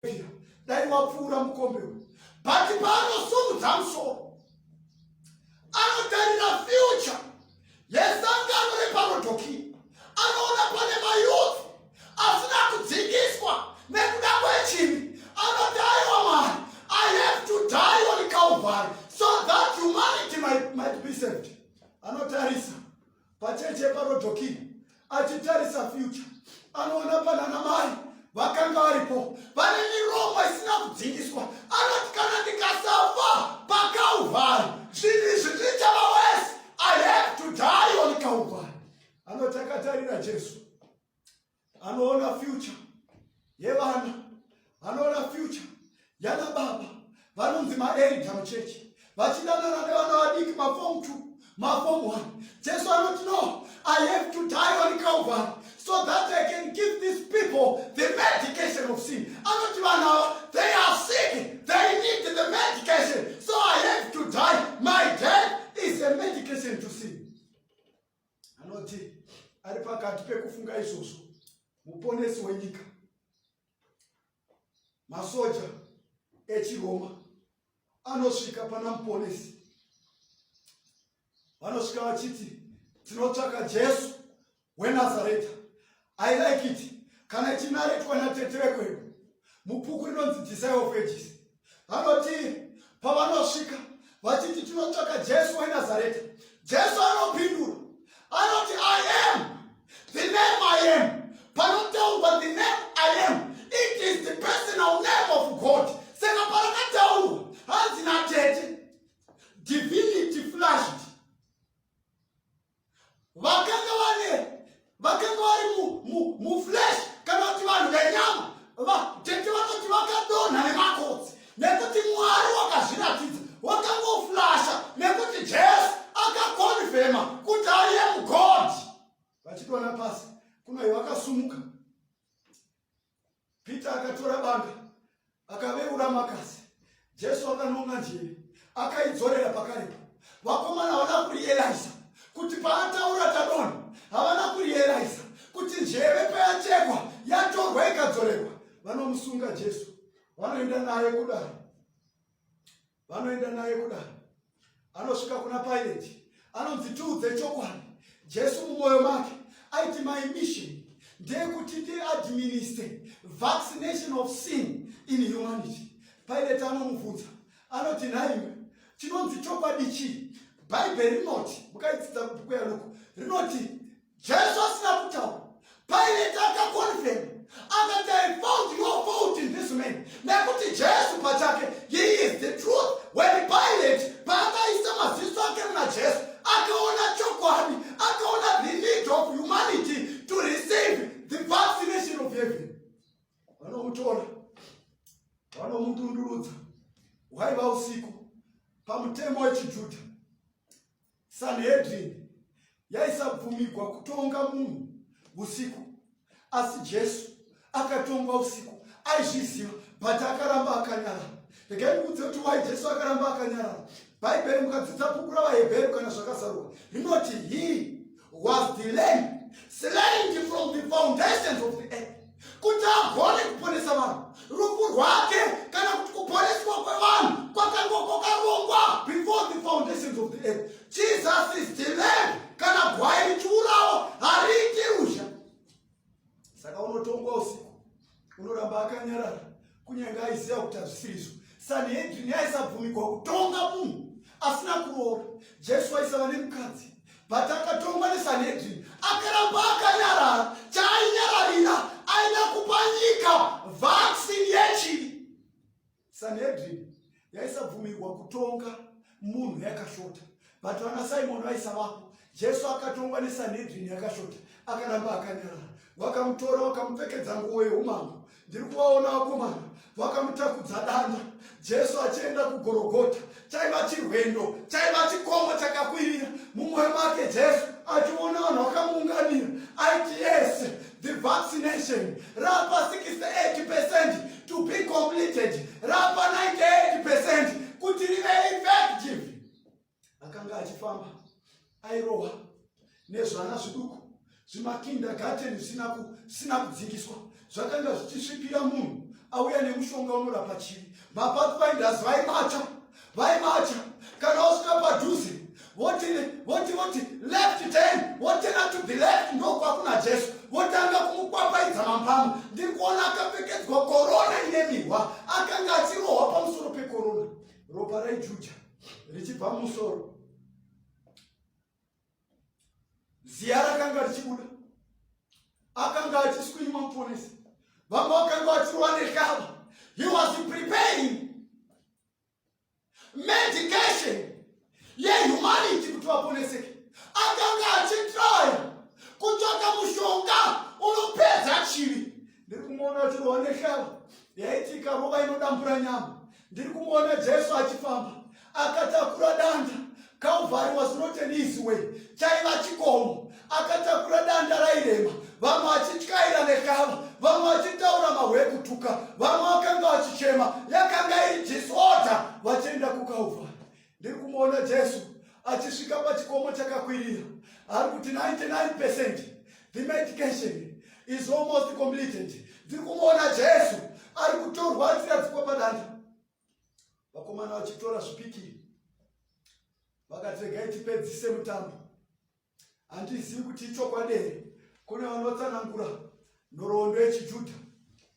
dai wapfuura mukombe uyu. But paanosumudza musoro anotarira future yesangano reparodhoki, anoona pane mayuthi asina kudzingiswa nekuda kwechinhu. Anoti aiwa Mwari, I have to die on Calvary so that humanity might be saved. Anotarisa pacheche yeparodhoki achitarisa future. Anoona panana mai vakanga varipo vane miromo isina kudzingiswa. Anoti kana ndikasafa paKalvari zvinhu izvi zvichava wese. I have to die on Calvary. Anoti akatarira Jesu, anoona future yevana, anoona future yana baba vanonzi maelda muchechi vachidanana nevana vadiki maform 2 maform 1. Jesu anoti no, I have to die on Calvary so that I can give these people the medication of sin. Anoti vanava, they are sick, they need the medication, so I have to die. My death is a medication to sin. Anoti ari pakati pekufunga izvozvo, muponesi wenyika, masoja echiRoma anosvika pana muponesi, vanosvika vachiti tinotsvaka Jesu weNazareta. I like it kana chinaretwa natete wekwedu mupuku rinonzi Desire of Ages. Vanoti pavanosvika vachiti tinotsvaka Jesu weNazareta, Jesu anopindura anoti I am the name I am. Panotaurwa the name I am, it is the personal name of God. Saka parakataurwa hanzi natete, divinity flashed. Vakanga vari mu flesh kana kuti vanhu venyama tete vanoti vakadonha nemakotsi nekuti Mwari wakazviratidza, wakangoflasha nekuti Jesu akakonfirma kuti I am God. Vachidona pasi kunoi vakasumuka. Peter akatora banga akaveura makasi. Jesu akanonga njere akaidzorera pakarepo. Vakomana havana kurieraisa kuti paataura tadonha, havana kurieraisa kuti njere payachekwa yatorwa ikadzorerwa. Vanomusunga Jesu, vanoenda naye kudare, anosvika kuna Pilate, anonzi tiudze chokwadi. Jesu mumwoyo make aiti my mission ndeyekuti ndiadminister vaccination of sin in humanity. Pilate anomubvunza anoti nhaiwe chinonzi chokwadi chii? Bhaibheri rinoti, mukaidzidza bhuku yaLuka rinoti Jesu asina kutaura. Pilate akakonfirma akati I found no fault in this man, nekuti Jesu pachake he is the truth. When Pilate paakaisa maziso ake muna Jesu akaona chokwadi, akaona the need of humanity to receive the vaccination of heaven, vanomutora vanomudundurudza. Hwaiva usiku pamutemo wechiJudha. Sanhedrin yaisabvumigwa kutonga munhu usiku, asi Jesu akatongwa usiku. Aizviziva but akaramba akanyarara. Regai ndikudze kuti why Jesu akaramba akanyarara. Bhaibheri mukadzidza bhuku ravaHebheru kana zvakazarurwa rinoti he was the lamb slain from the foundations of the earth, kuti agone kuponesa vanhu. Rufu rwake kana kuti kuponeswa kwevanhu kwakanga kwakarongwa before the foundations of the earth. Jesus is the lamb, kana gwai richiurawo hariiti ruzha. Saka unotongwa usiku, unoramba akanyarara kunyange aiziva kuti hazvisizvo. Sanhedrini yaisabvumigwa kutonga munhu asina kuroora. Jesu aisava nemukadzi but akatongwa neSanhedrini akaramba akanyarara. Chainyararira aida kupa nyika vaccine yechivi. Sanhedrini yaisabvumirwa kutonga munhu yakashota but vana Simon vaisavapo. Jesu akatongwa neSanhedrini yakashota akaramba akanyarara. Vakamutora vakamupfekedza nguo yeumambo. Ndiri kuvaona vakomana vakamutakudza danda. Jesu achienda kuGorogota. Chaiva chirwendo, chaiva chikomo chakakwirira. Mumwoyo make Jesu achiona vanhu vakamuunganira aiti yes, the vaccination rapa 68% to be completed, rapa 98% kuti rive effective. Akanga achifamba airohwa nezvana zviduku zvimakindergarten zvisina kudzingiswa, zvakanga zvichisvipira munhu auya nemushonga unorapa chivi. Mapathfinders vaimacha kana wasvika padhuze voti left 10 votenda to the left ndokwakuna Jesu votanga kumukwakwaidza mampamu. Ndiri kuona akapfekedzwa korona ine mihwa akanga achirohwa pamusoro pekorona. Ropa raijuja richibva mumusoro, ziya rakanga richibuda, akanga achiswinywa muponesi. Vamwe vakanga vachirwa nekava. He was preparing medication yehumanity kuti vaponeseke. Akanga achitraya kutsvaka mushonga unopedza chivi. Ndiri kumuona achirwa nekava yaitika rova inodambura nyama. Ndiri kumuona Jesu achifamba akatakura danda. Calvary was not an easy way. Chaiva chikomo akatakura danda rairema. Vamwe vachityaira nekava, vamwe vachitaura mahwe kutuka, vamwe vakanga vachichema, yakanga iri disorder vachienda kuCalvary. Ndiri kumuona Jesu achisvika pachikomo chakakwirira. Ari kuti 99% the medication is almost completed. Ndiri kumuona Jesu ari kutorwa achiradzikwa padanda. Vakomana vachitora zvipikiri vakati regai tipedzise mutambo. Handizivi kuti ichokwadi here. Kune vanotsanangura nhoroondo yechiJudha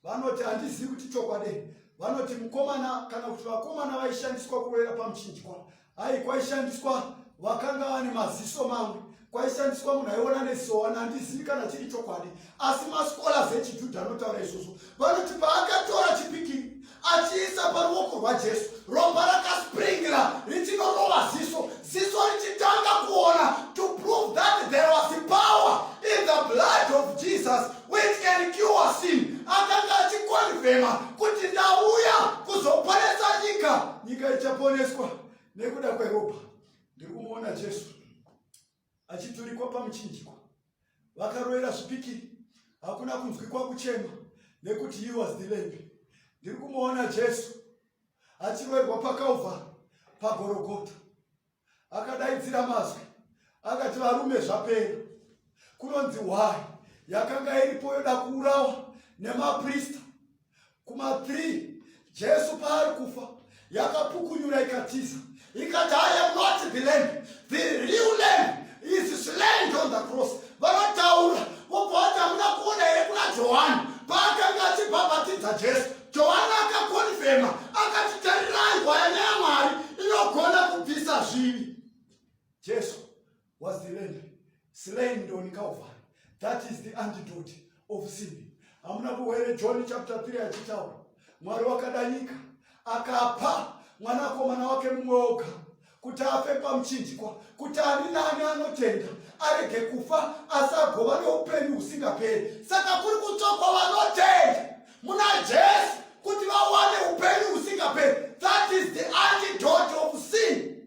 vanoti handizivi kuti chokwadi here. Vanoti mukomana kana kuti vakomana vaishandiswa kuwera pamuchinjikwa. Hai, kwaishandiswa vakanga vane maziso mamwe, kwaishandiswa munhu aiona neziso wana. Handizivi kana chiri chokwadi, asi masikolas echiJudha anotaura izvozvo. Vanoti paakatora chipikiri achiisa paruoko rwaJesu, ropa rakaspringira richinorova ziso, ziso richitanga kuona, to prove that there was power in the blood of Jesus which can cure sin. Akanga achikonfirma kuti ndauya kuzoponesa nyika ichaponeswa nekuda kweropa. Ndiri kumuona Jesu achiturikwa pamuchinjikwa. Vakarovera zvipikiri, hakuna kunzwikwa kuchema nekuti he was the lamb. Ndiri kumuona Jesu achiroverwa paCalvary paGorogota. Akadaidzira mazwi akati varume zvapera. Kunonzi why yakanga iripo yoda kuurawa nemaprista. Kuma3 Jesu paari kufa yakapukunyura ikatiza ikati I am not the lamb, the real lamb is slain on the cross. Vakataura vobva vati hamuna kuona here kuna Johani paakanga achibhabhatidza Jesu. Johani akakonfirma akati tarirai gwayana yaMwari inogona kubvisa zvivi. Jesu was the lamb slain on Calvary. That is the antidote of sin. Hamuna kuwere John chapter 3 achitaura Mwari wakada nyika akapa mwanakomana wake mumwe oga kuti afe pamuchinjikwa, kuti ani nani anotenda arege kufa asagova neupenyu husingaperi. Saka kuri kutsvakwa vanotenda muna Jesu kuti vawane upenyu husingaperi. That is the antidote of sin.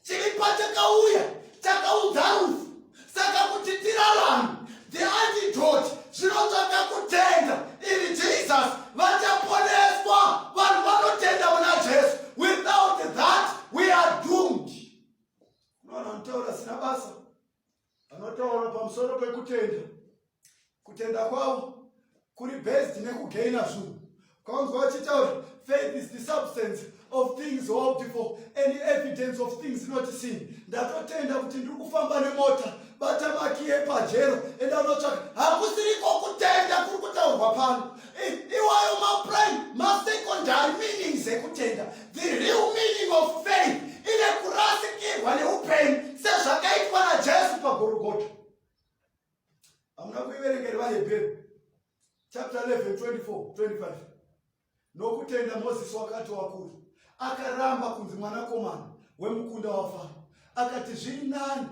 Chiripa chakauya chakaudza rufu, saka kuti tirarame. The antidote zvinotsvaka kutenda iri Jesus vachaponeswa. Vanhu vanotenda muna Jesu. Without that we are doomed. Vanhu vanotaura sina basa vanotaura pamusoro pekutenda. Kutenda kwavo kuri based nekugaina zvinhu. Kaunzwa vachitaura faith is the substance of things hoped for and the evidence of things not seen. Ndatotenda kuti ndiri kufamba nemota batamakiye pajero enda unotsvaka. Hakusiriko kutenda kuri kutaurwa pano. Iwayo maprime masecondary meanings ekutenda. The real meaning of faith ine kurasikirwa neupenyu sezvakaitwa naJesu paGorogota. Hamuna kuiverengerwa Hebrew chapter 11 24 25. Nokutenda Moses wakati wakuru akaramba kunzi mwanakomana wemukunda waFaro. Akati zviri nani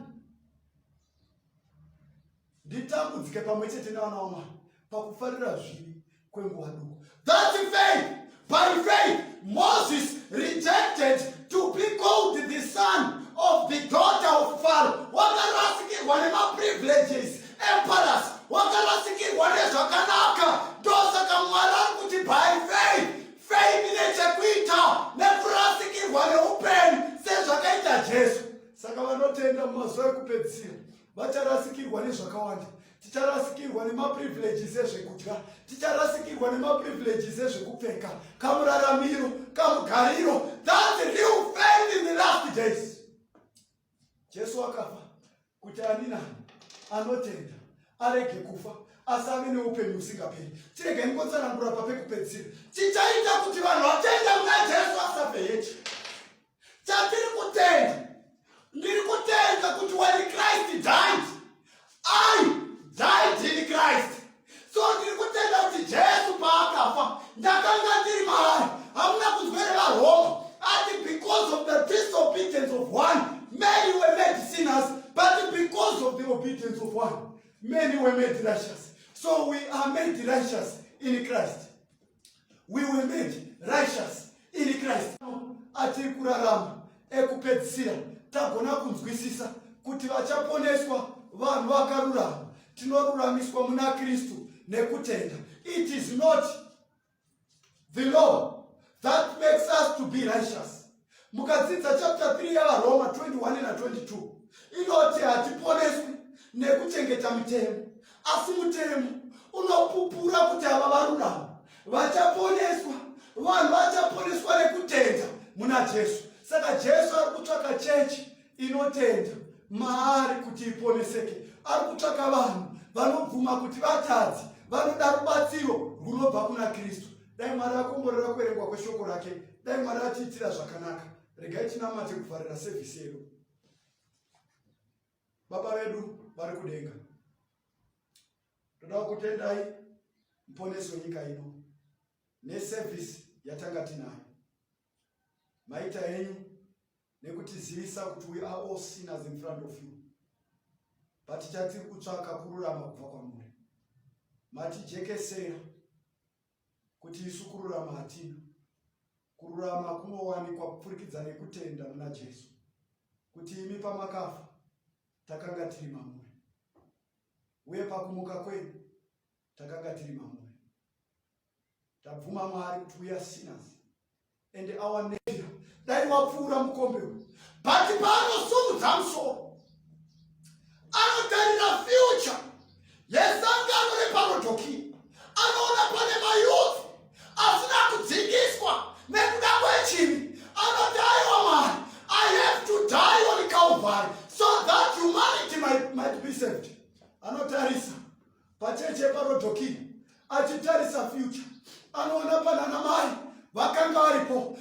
nditambudzike pamwe chete navana vaMwari pakufarira zvivi kwenguva duku. That's faith. By faith Moses rejected to be called the son of the daughter of Pharaoh. Wakarasikirwa nemaprivileges, emperors, wakarasikirwa nezvakanaka. Ndosaka Mwari ari kuti by faith, faith ine chekuita nekurasikirwa neupenyu sezvakaita Jesu. Saka vanotenda mumazuva ekupedzisira vacharasikirwa nezvakawanda Ticharasikirwa nemaprivileges ezvekudya, ticharasikirwa nemaprivileges ezvekupfeka, kamuraramiro, kamugariro. That's the real faith in the last days. Jesu akafa kuti ani nani anotenda arege kufa asave neupenyu husingaperi. Tirege ngotsanangura papekupedzisira. Tichaita kuti vanhu vatenda muna Jesu asafe hechi. Chatiri kutenda, ndiri kutenda kuti when Christ died, I died in Christ. So ndiri kutenda kuti Jesu paakafa ndakanga ndiri maari. Hamuna kunzwerera Roma ati because of the disobedience of one, many were made sinners, but because of the obedience of one, many were made righteous. So we are made righteous in Christ. We were made righteous in Christ. Atiri kurarama ekupedzisira tagona kunzwisisa kuti vachaponeswa vanhu vakarurama. Tinoruramiswa muna Kristu nekutenda. It is not the law that makes us to be righteous. Mukadzidza chapter 3 yavaroma 21 na 22 inoti hatiponeswi nekuchengeta mitemo, asi mutemo unopupura kuti ava varurama vachaponeswa. Vanhu vachaponeswa nekutenda muna Jesu. Saka Jesu ari kutsvaka chechi inotenda maari kuti iponeseke. Ari kutsvaka vanhu vanobvuma kuti vatadzi, vanoda rubatsiro runobva kuna Kristu. Dai Mwari akomborera kuverengwa kweshoko rake, dai Mwari atiitira zvakanaka. Regai tinamate kuvharira sevhisi yedu. Baba vedu vari kudenga, toda kutendai muponesi wenyika ino nesevhisi yatanga tinayo. Maita henyu nekutizivisa kuti we are all sinners in front of you. But chatiri kutsvaka kururama kubva kwamuri. Matijekesera kuti isu kururama hatina. Kururama kunowanikwa kupfurikidza nekutenda muna Jesu. Kuti imi pamakafa takanga tiri mamuri, uye pakumuka kwenu takanga tiri mamuri. Tabvuma Mwari kuti we are sinners and our neighbor dai wapfuura mukombe uyu, but paanosumudza musoro anotarira future yesangano reparodhoki, anoona pane mayuthi asina kudzingiswa nekuda kwechivi. Anoti aiwa Mwari, I have to die on Calvary so that humanity might be saved. Anotarisa pacheche yeparodhoki, achitarisa future, anoona pana namai vakanga varipo,